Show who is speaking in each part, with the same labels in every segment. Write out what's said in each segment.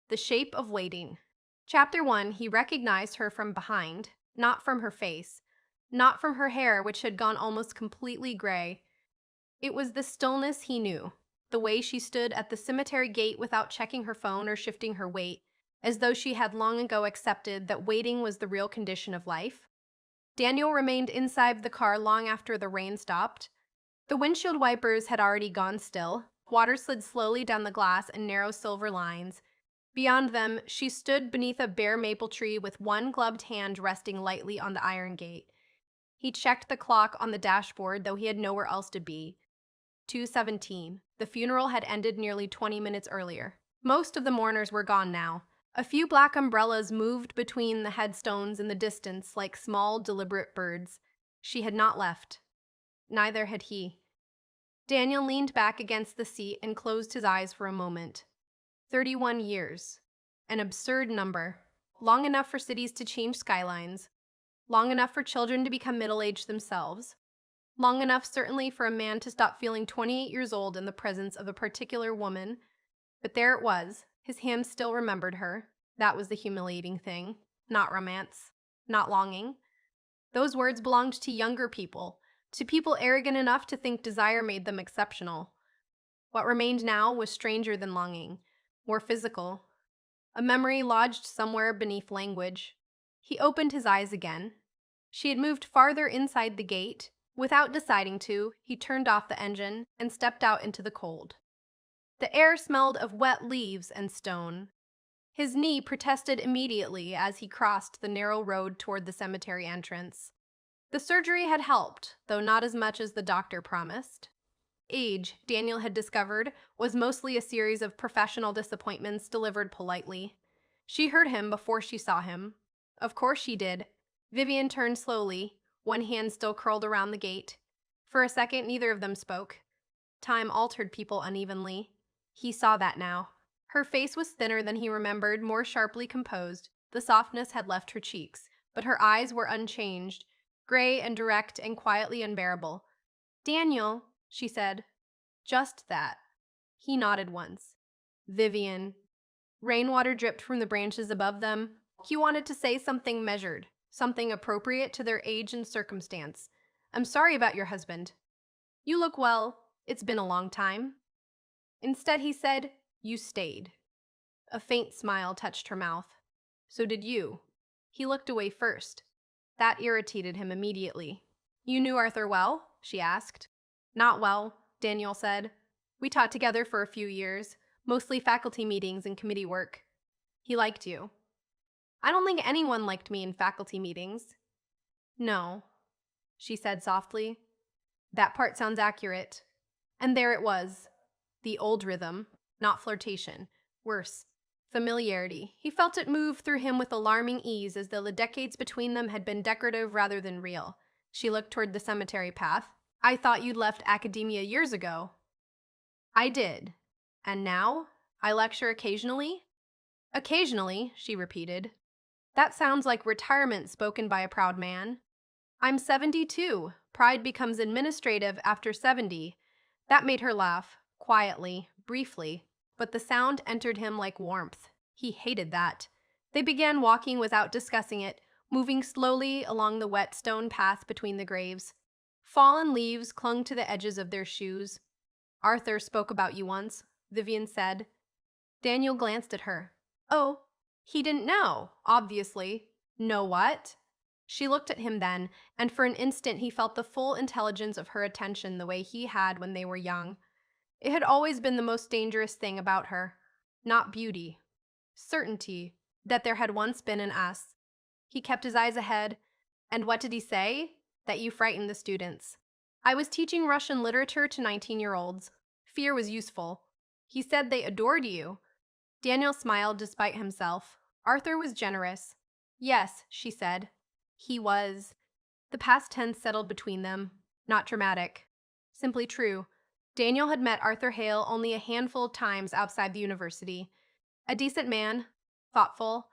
Speaker 1: The Shape of Waiting. Chapter 1. He recognized her from behind, not from her face, not from her hair, which had gone almost completely gray. It was the stillness he knew, the way she stood at the cemetery gate without checking her phone or shifting her weight, as though she had long ago accepted that waiting was the real condition of life. Daniel remained inside the car long after the rain stopped. The windshield wipers had already gone still. Water slid slowly down the glass in narrow silver lines. Beyond them, she stood beneath a bare maple tree with one gloved hand resting lightly on the iron gate. He checked the clock on the dashboard, though he had nowhere else to be. 2:17. The funeral had ended nearly 20 minutes earlier. Most of the mourners were gone now. A few black umbrellas moved between the headstones in the distance like small, deliberate birds. She had not left. Neither had he. Daniel leaned back against the seat and closed his eyes for a moment. 31 years. An absurd number. Long enough for cities to change skylines. Long enough for children to become middle-aged themselves. Long enough, certainly, for a man to stop feeling 28 years old in the presence of a particular woman. But there it was. His hands still remembered her. That was the humiliating thing. Not romance. Not longing. Those words belonged to younger people, to people arrogant enough to think desire made them exceptional. What remained now was stranger than longing, more physical. A memory lodged somewhere beneath language. He opened his eyes again. She had moved farther inside the gate. Without deciding to, he turned off the engine and stepped out into the cold. The air smelled of wet leaves and stone. His knee protested immediately as he crossed the narrow road toward the cemetery entrance. The surgery had helped, though not as much as the doctor promised. Age, Daniel had discovered, was mostly a series of professional disappointments delivered politely. She heard him before she saw him. Of course she did. Vivian turned slowly, one hand still curled around the gate. For a second, neither of them spoke. Time altered people unevenly. He saw that now. Her face was thinner than he remembered, more sharply composed. The softness had left her cheeks, but her eyes were unchanged, gray and direct and quietly unbearable. "Daniel," she said. Just that. He nodded once. "Vivian." Rainwater dripped from the branches above them. He wanted to say something measured, something appropriate to their age and circumstance. "I'm sorry about your husband." "You look well. It's been a long time." Instead, he said, "You stayed." A faint smile touched her mouth. "So did you." He looked away first. That irritated him immediately. "You knew Arthur well?" she asked. "Not well," Daniel said. "We taught together for a few years, mostly faculty meetings and committee work. He liked you." "I don't think anyone liked me in faculty meetings." "No," she said softly. "That part sounds accurate." And there it was. The old rhythm, not flirtation. Worse, familiarity. He felt it move through him with alarming ease, as though the decades between them had been decorative rather than real. She looked toward the cemetery path. "I thought you'd left academia years ago." "I did. And now? I lecture occasionally?" "Occasionally," she repeated. "That sounds like retirement spoken by a proud man." "I'm 72. Pride becomes administrative after 70. That made her laugh, quietly, briefly, but the sound entered him like warmth. He hated that. They began walking without discussing it, moving slowly along the wet stone path between the graves. Fallen leaves clung to the edges of their shoes. "Arthur spoke about you once," Vivian said. Daniel glanced at her. "Oh, he didn't know, obviously." "Know what?" She looked at him then, and for an instant he felt the full intelligence of her attention the way he had when they were young. It had always been the most dangerous thing about her. Not beauty. Certainty that there had once been an us. He kept his eyes ahead. "And what did he say?" "That you frightened the students." "I was teaching Russian literature to 19-year-olds. Fear was useful." "He said they adored you." Daniel smiled despite himself. Arthur was generous. "Yes," she said. He was. The past tense settled between them. Not dramatic. Simply true. Daniel had met Arthur Hale only a handful of times outside the university. A decent man, thoughtful,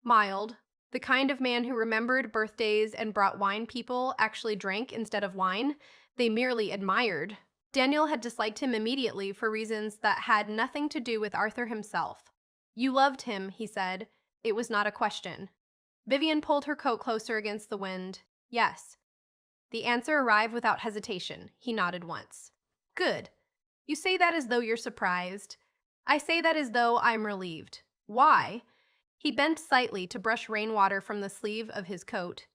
Speaker 1: mild, the kind of man who remembered birthdays and brought wine people actually drank instead of wine. They merely admired. Daniel had disliked him immediately for reasons that had nothing to do with Arthur himself. You loved him, he said. It was not a question. Vivian pulled her coat closer against the wind. Yes. The answer arrived without hesitation. He nodded once. Good. You say that as though you're surprised. I say that as though I'm relieved. Why? He bent slightly to brush rainwater from the sleeve of his coat.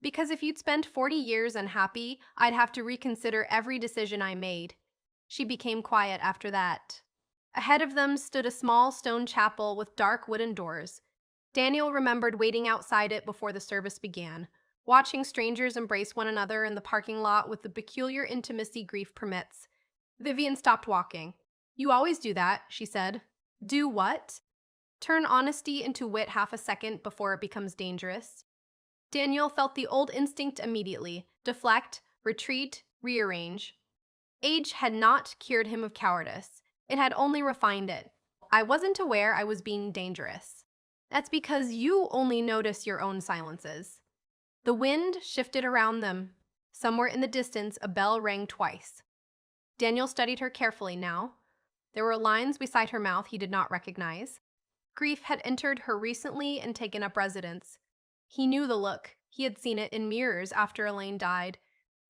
Speaker 1: Because if you'd spent 40 years unhappy, I'd have to reconsider every decision I made. She became quiet after that. Ahead of them stood a small stone chapel with dark wooden doors. Daniel remembered waiting outside it before the service began, watching strangers embrace one another in the parking lot with the peculiar intimacy grief permits. Vivian stopped walking. You always do that, she said. Do what? Turn honesty into wit half a second before it becomes dangerous. Daniel felt the old instinct immediately: deflect, retreat, rearrange. Age had not cured him of cowardice. It had only refined it. I wasn't aware I was being dangerous. That's because you only notice your own silences. The wind shifted around them. Somewhere in the distance, a bell rang twice. Daniel studied her carefully now. There were lines beside her mouth he did not recognize. Grief had entered her recently and taken up residence. He knew the look. He had seen it in mirrors after Elaine died.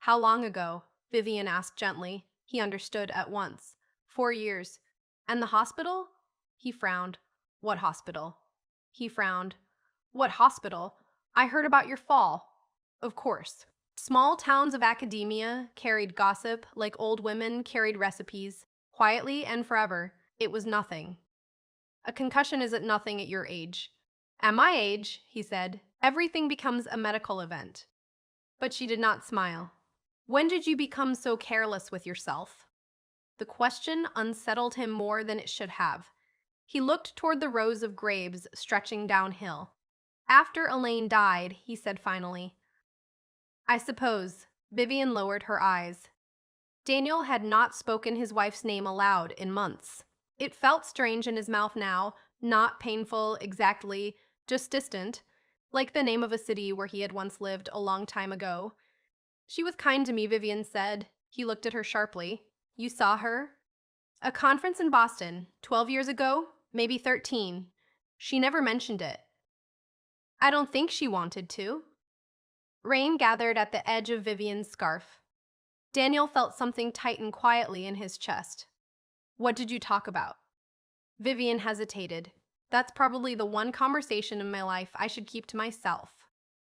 Speaker 1: How long ago? Vivian asked gently. He understood at once. 4 years. And the hospital? He frowned. What hospital? He frowned. What hospital? I heard about your fall. Of course. Small towns of academia carried gossip like old women carried recipes. Quietly and forever. It was nothing. A concussion isn't nothing at your age. At my age, he said, everything becomes a medical event. But she did not smile. When did you become so careless with yourself? The question unsettled him more than it should have. He looked toward the rows of graves stretching downhill. After Elaine died, he said finally, I suppose. Vivian lowered her eyes. Daniel had not spoken his wife's name aloud in months. It felt strange in his mouth now, not painful exactly, just distant, like the name of a city where he had once lived a long time ago. She was kind to me, Vivian said. He looked at her sharply. You saw her? A conference in Boston, 12 years ago, maybe 13. She never mentioned it. I don't think she wanted to. Rain gathered at the edge of Vivian's scarf. Daniel felt something tighten quietly in his chest. What did you talk about? Vivian hesitated. That's probably the one conversation in my life I should keep to myself.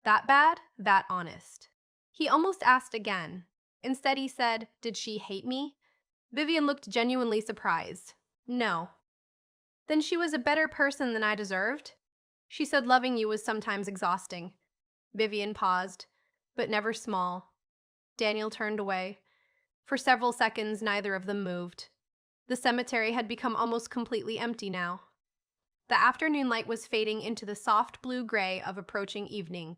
Speaker 1: That bad, that honest. He almost asked again. Instead, he said, did she hate me? Vivian looked genuinely surprised. No. Then she was a better person than I deserved? She said loving you was sometimes exhausting. Vivian paused, but never small. Daniel turned away. For several seconds, neither of them moved. The cemetery had become almost completely empty now. The afternoon light was fading into the soft blue-gray of approaching evening.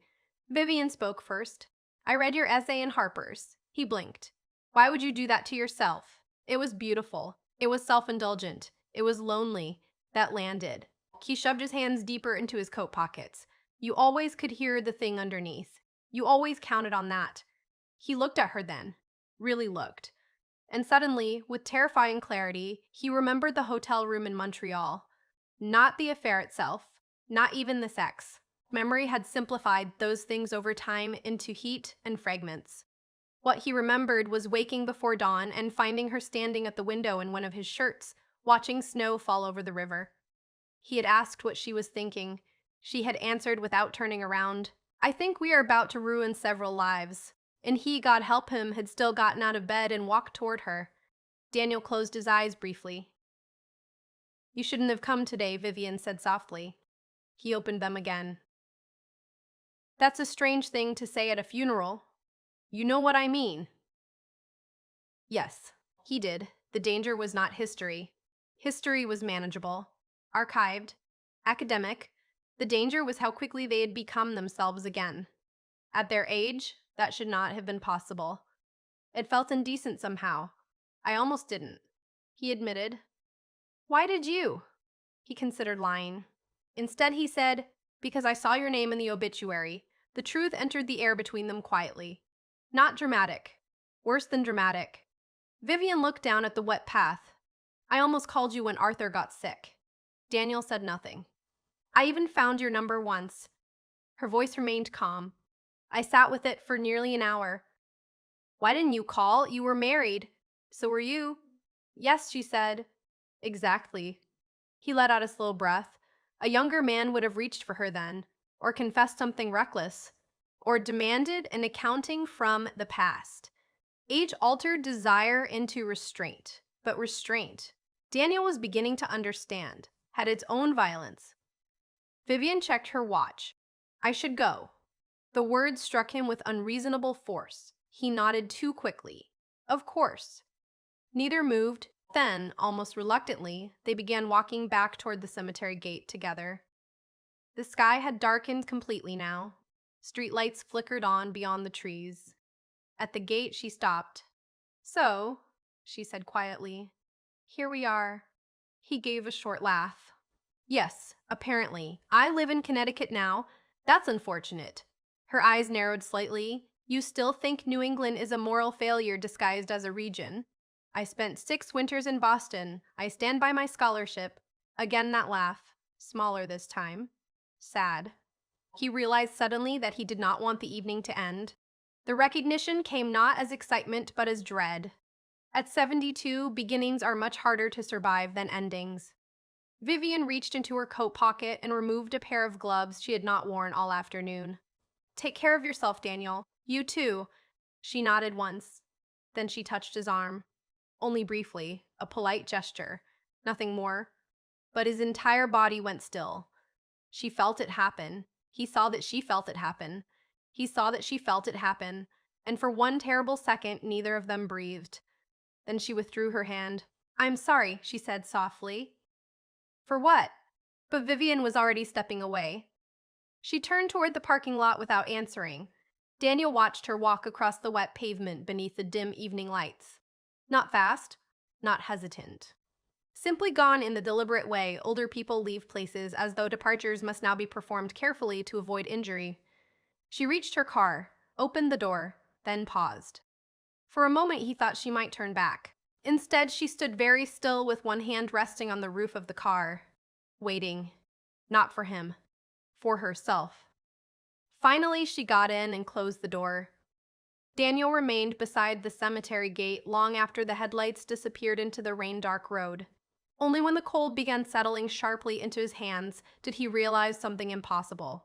Speaker 1: Vivian spoke first. I read your essay in Harper's. He blinked. Why would you do that to yourself? It was beautiful. It was self-indulgent. It was lonely. That landed. He shoved his hands deeper into his coat pockets. You always could hear the thing underneath. You always counted on that. He looked at her then. Really looked. And suddenly, with terrifying clarity, he remembered the hotel room in Montreal. Not the affair itself. Not even the sex. Memory had simplified those things over time into heat and fragments. What he remembered was waking before dawn and finding her standing at the window in one of his shirts, watching snow fall over the river. He had asked what she was thinking. She had answered without turning around. I think we are about to ruin several lives. And he, God help him, had still gotten out of bed and walked toward her. Daniel closed his eyes briefly. You shouldn't have come today, Vivian said softly. He opened them again. That's a strange thing to say at a funeral. You know what I mean. Yes, he did. The danger was not history. History was manageable, archived, academic. The danger was how quickly they had become themselves again. At their age, that should not have been possible. It felt indecent somehow. I almost didn't. He admitted. Why did you? He considered lying. Instead, he said, because I saw your name in the obituary. The truth entered the air between them quietly. Not dramatic. Worse than dramatic. Vivian looked down at the wet path. I almost called you when Arthur got sick. Daniel said nothing. I even found your number once. Her voice remained calm. I sat with it for nearly an hour. Why didn't you call? You were married. So were you. Yes, she said. Exactly. He let out a slow breath. A younger man would have reached for her then, or confessed something reckless, or demanded an accounting from the past. Age altered desire into restraint, but restraint, Daniel was beginning to understand, had its own violence. Vivian checked her watch. I should go. The words struck him with unreasonable force. He nodded too quickly. Of course. Neither moved. Then, almost reluctantly, they began walking back toward the cemetery gate together. The sky had darkened completely now. Streetlights flickered on beyond the trees. At the gate, she stopped. So, she said quietly, here we are. He gave a short laugh. Yes, apparently. I live in Connecticut now. That's unfortunate. Her eyes narrowed slightly. You still think New England is a moral failure disguised as a region? I spent 6 winters in Boston. I stand by my scholarship. Again that laugh, smaller this time. Sad. He realized suddenly that he did not want the evening to end. The recognition came not as excitement but as dread. At 72, beginnings are much harder to survive than endings. Vivian reached into her coat pocket and removed a pair of gloves she had not worn all afternoon. Take care of yourself, Daniel. You too. She nodded once. Then she touched his arm. Only briefly, a polite gesture, nothing more. But his entire body went still. She felt it happen. He saw that she felt it happen. He saw that she felt it happen. And for one terrible second, neither of them breathed. Then she withdrew her hand. I'm sorry, she said softly. For what? But Vivian was already stepping away. She turned toward the parking lot without answering. Daniel watched her walk across the wet pavement beneath the dim evening lights. Not fast, not hesitant. Simply gone in the deliberate way older people leave places as though departures must now be performed carefully to avoid injury. She reached her car, opened the door, then paused. For a moment he thought she might turn back. Instead, she stood very still with one hand resting on the roof of the car, waiting. Not for him. For herself. Finally, she got in and closed the door. Daniel remained beside the cemetery gate long after the headlights disappeared into the rain-dark road. Only when the cold began settling sharply into his hands did he realize something impossible.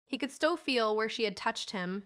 Speaker 1: He could still feel where she had touched him,